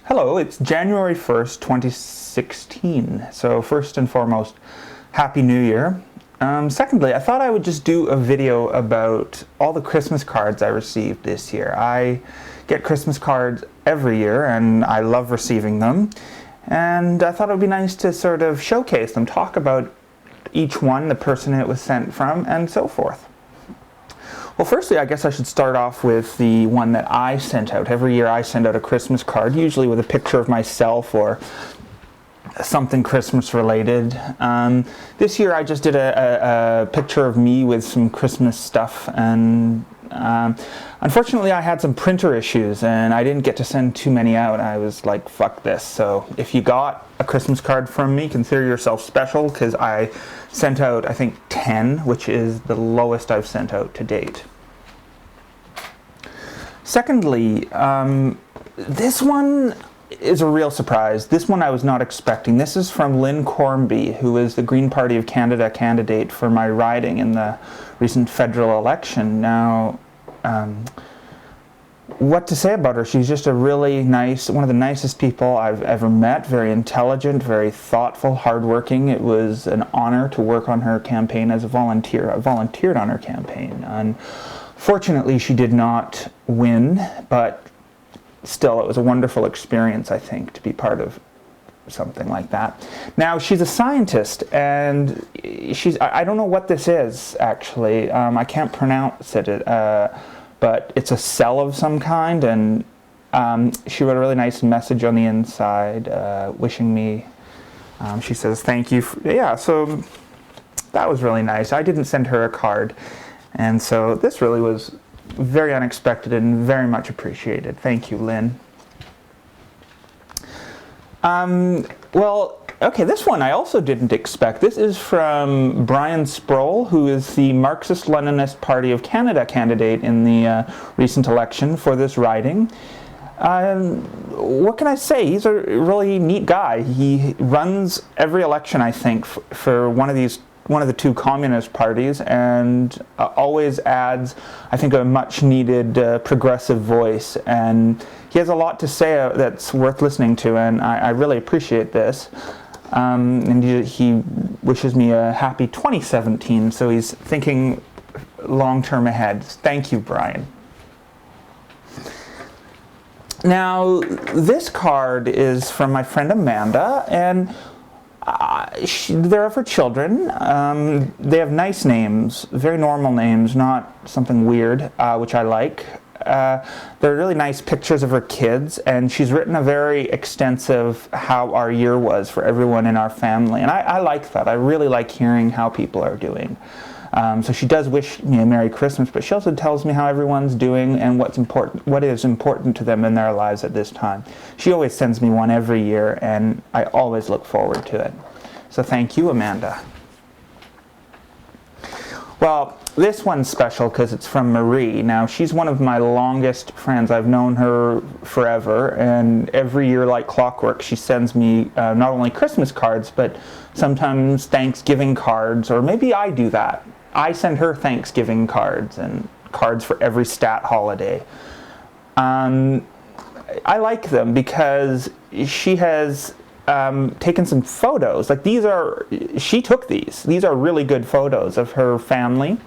Hello, it's January 1st, 2016. So first and foremost, Happy New Year. Secondly, I thought I would just do a video about all the Christmas cards I received this year. I get Christmas cards every year and I love receiving them. And I thought it would be nice to sort of showcase them, talk about each one, the person it was sent from, and so forth. Well, firstly, I guess I should start off with the one that I sent out. Every year I send out a Christmas card, usually with a picture of myself or something Christmas related. This year I just did a picture of me with some Christmas stuff, and unfortunately I had some printer issues and I didn't get to send too many out. I was like, fuck this. So if you got a Christmas card from me, consider yourself special, because I sent out, I think, 10, which is the lowest I've sent out to date. Secondly, this one is a real surprise. This one I was not expecting. This is from Lynn Cornby, who is the Green Party of Canada candidate for my riding in the recent federal election. Now, what to say about her? She's just a really nice, one of the nicest people I've ever met. Very intelligent, very thoughtful, hardworking. It was an honor to work on her campaign as a volunteer. I volunteered on her campaign. Unfortunately, she did not win, but still, it was a wonderful experience, I think, to be part of something like that. Now, she's a scientist, and I don't know what this is, actually. I can't pronounce it, but it's a cell of some kind, and she wrote a really nice message on the inside, wishing me, she says, thank you. So that was really nice. I didn't send her a card, and so this really was very unexpected and very much appreciated. Thank you, Lynn. Well, okay, this one I also didn't expect. This is from Brian Sproul, who is the Marxist-Leninist Party of Canada candidate in the recent election for this riding. What can I say? He's a really neat guy. He runs every election, I think, for one of the two communist parties, and always adds, I think, a much-needed progressive voice. And he has a lot to say that's worth listening to, and I really appreciate this. And he wishes me a happy 2017, so he's thinking long-term ahead. Thank you, Brian. Now, this card is from my friend Amanda, and they're for children. They have nice names, very normal names, not something weird, which I like. They're really nice pictures of her kids, and she's written a very extensive how our year was for everyone in our family, and I like that. I really like hearing how people are doing. So she does wish me a Merry Christmas, but she also tells me how everyone's doing and what is important to them in their lives at this time. She always sends me one every year, and I always look forward to it. So thank you, Amanda. Well, this one's special because it's from Marie. Now, she's one of my longest friends. I've known her forever, and every year, like clockwork, she sends me not only Christmas cards, but sometimes Thanksgiving cards, or maybe I do that. I send her Thanksgiving cards and cards for every stat holiday. I like them because she has taken some photos. Like she took these. These are really good photos of her family,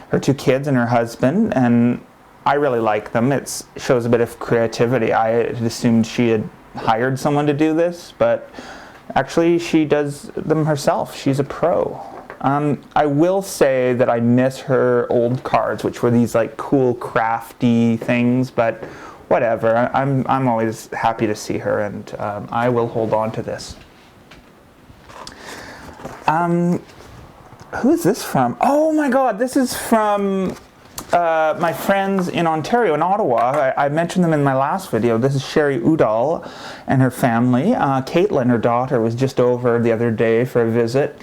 her two kids and her husband, and I really like them. It shows a bit of creativity. I had assumed she had hired someone to do this, but actually she does them herself. She's a pro. I will say that I miss her old cards, which were these like cool crafty things, but whatever. I'm always happy to see her, and I will hold on to this. Who is this from? Oh my God, this is from my friends in Ontario, in Ottawa. I mentioned them in my last video. This is Sherry Udall and her family. Caitlin, her daughter, was just over the other day for a visit.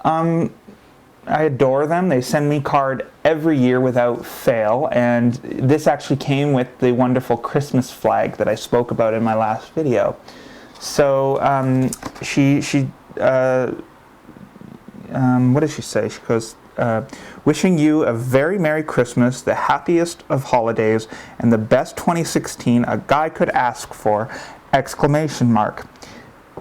I adore them. They send me card every year without fail, and this actually came with the wonderful Christmas flag that I spoke about in my last video. So what does she say? She goes, wishing you a very Merry Christmas, the happiest of holidays, and the best 2016 a guy could ask for, exclamation mark.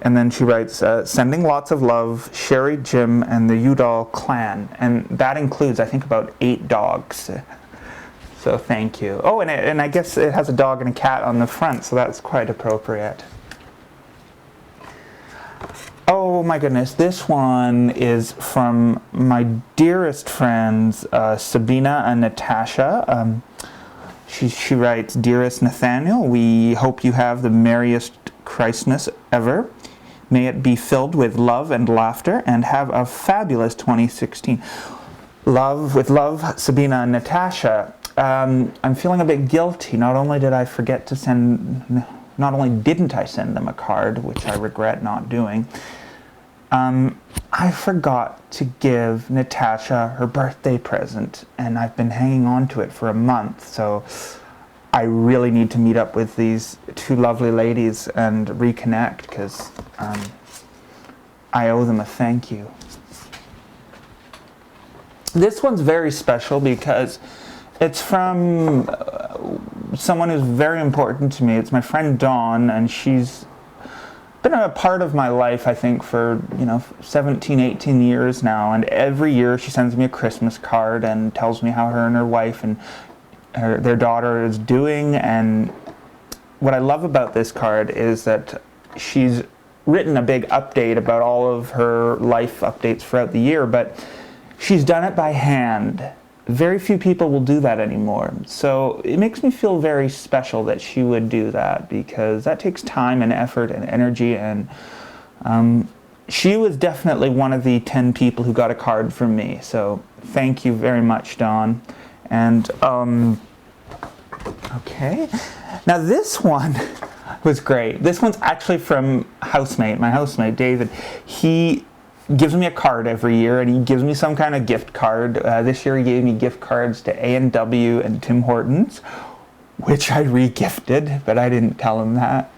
And then she writes, sending lots of love, Sherry, Jim, and the Udall clan. And that includes, I think, about 8 dogs. So thank you. Oh, and I guess it has a dog and a cat on the front, so that's quite appropriate. Oh my goodness, this one is from my dearest friends, Sabina and Natasha. She writes, Dearest Nathaniel, we hope you have the merriest Christmas ever. May it be filled with love and laughter, and have a fabulous 2016. With love, Sabina and Natasha. I'm feeling a bit guilty. Not only didn't I send them a card, which I regret not doing, I forgot to give Natasha her birthday present, and I've been hanging on to it for a month, so I really need to meet up with these 2 lovely ladies and reconnect, because I owe them a thank you. This one's very special because it's from someone who's very important to me. It's my friend Dawn, and she's been a part of my life, I think, for 17, 18 years now, and every year she sends me a Christmas card and tells me how her and her wife and their daughter is doing. And what I love about this card is that she's written a big update about all of her life updates throughout the year, but she's done it by hand. Very few people will do that anymore. So it makes me feel very special that she would do that, because that takes time and effort and energy, and she was definitely one of the 10 people who got a card from me. So thank you very much, Dawn. And okay. Now this one was great. This one's actually from my housemate David. He gives me a card every year, and he gives me some kind of gift card. This year he gave me gift cards to A&W and Tim Hortons, which I re-gifted, but I didn't tell him that.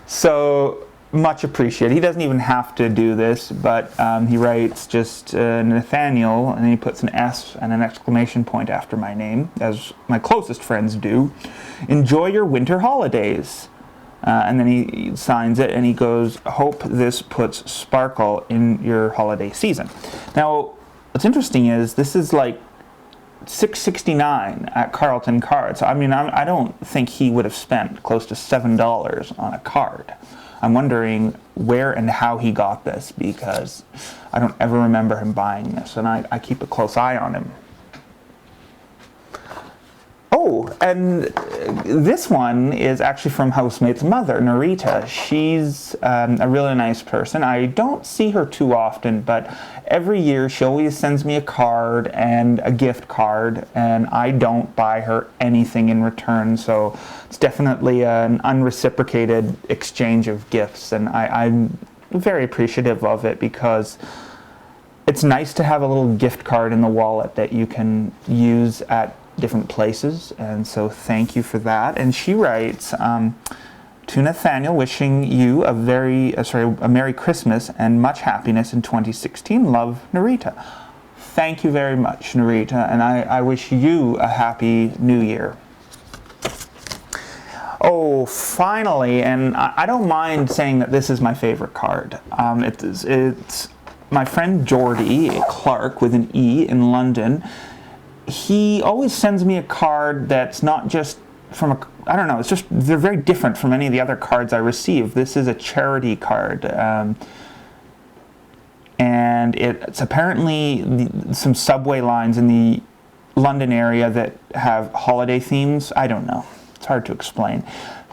So much appreciated. He doesn't even have to do this, but he writes just Nathaniel, and then he puts an S and an exclamation point after my name, as my closest friends do. Enjoy your winter holidays. And then he signs it, and he goes, hope this puts sparkle in your holiday season. Now, what's interesting is this is like $6.69 at Carlton Cards. So, I mean, I don't think he would have spent close to $7 on a card. I'm wondering where and how he got this, because I don't ever remember him buying this, and I keep a close eye on him. Oh, and this one is actually from housemate's mother, Narita. She's a really nice person. I don't see her too often, but every year she always sends me a card and a gift card, and I don't buy her anything in return, so it's definitely an unreciprocated exchange of gifts, and I'm very appreciative of it, because it's nice to have a little gift card in the wallet that you can use at different places, and so thank you for that. And she writes, to Nathaniel, wishing you a Merry Christmas and much happiness in 2016. Love, Narita. Thank you very much, Narita, and I wish you a Happy New Year. Oh, finally, and I don't mind saying that this is my favorite card. It's my friend Geordie Clark with an E in London. He always sends me a card that's not just from I don't know, it's just, they're very different from any of the other cards I receive. This is a charity card, and it's apparently some subway lines in the London area that have holiday themes. I don't know, it's hard to explain.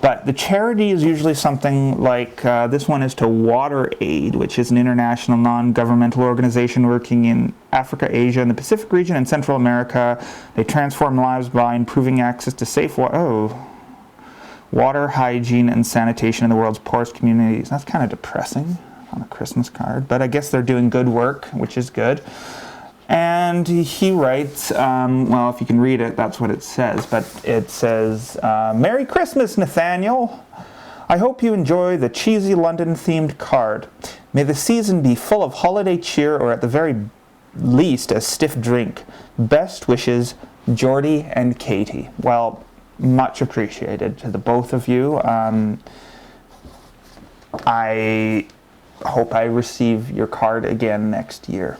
But the charity is usually something like, this one is to Water Aid, which is an international non-governmental organization working in Africa, Asia, and the Pacific region, and Central America. They transform lives by improving access to safe water, hygiene, and sanitation in the world's poorest communities. That's kind of depressing on a Christmas card, but I guess they're doing good work, which is good. And he writes, well, if you can read it, that's what it says, but it says, Merry Christmas, Nathaniel. I hope you enjoy the cheesy London-themed card. May the season be full of holiday cheer, or at the very least, a stiff drink. Best wishes, Geordie and Katie. Well, much appreciated to the both of you. I hope I receive your card again next year.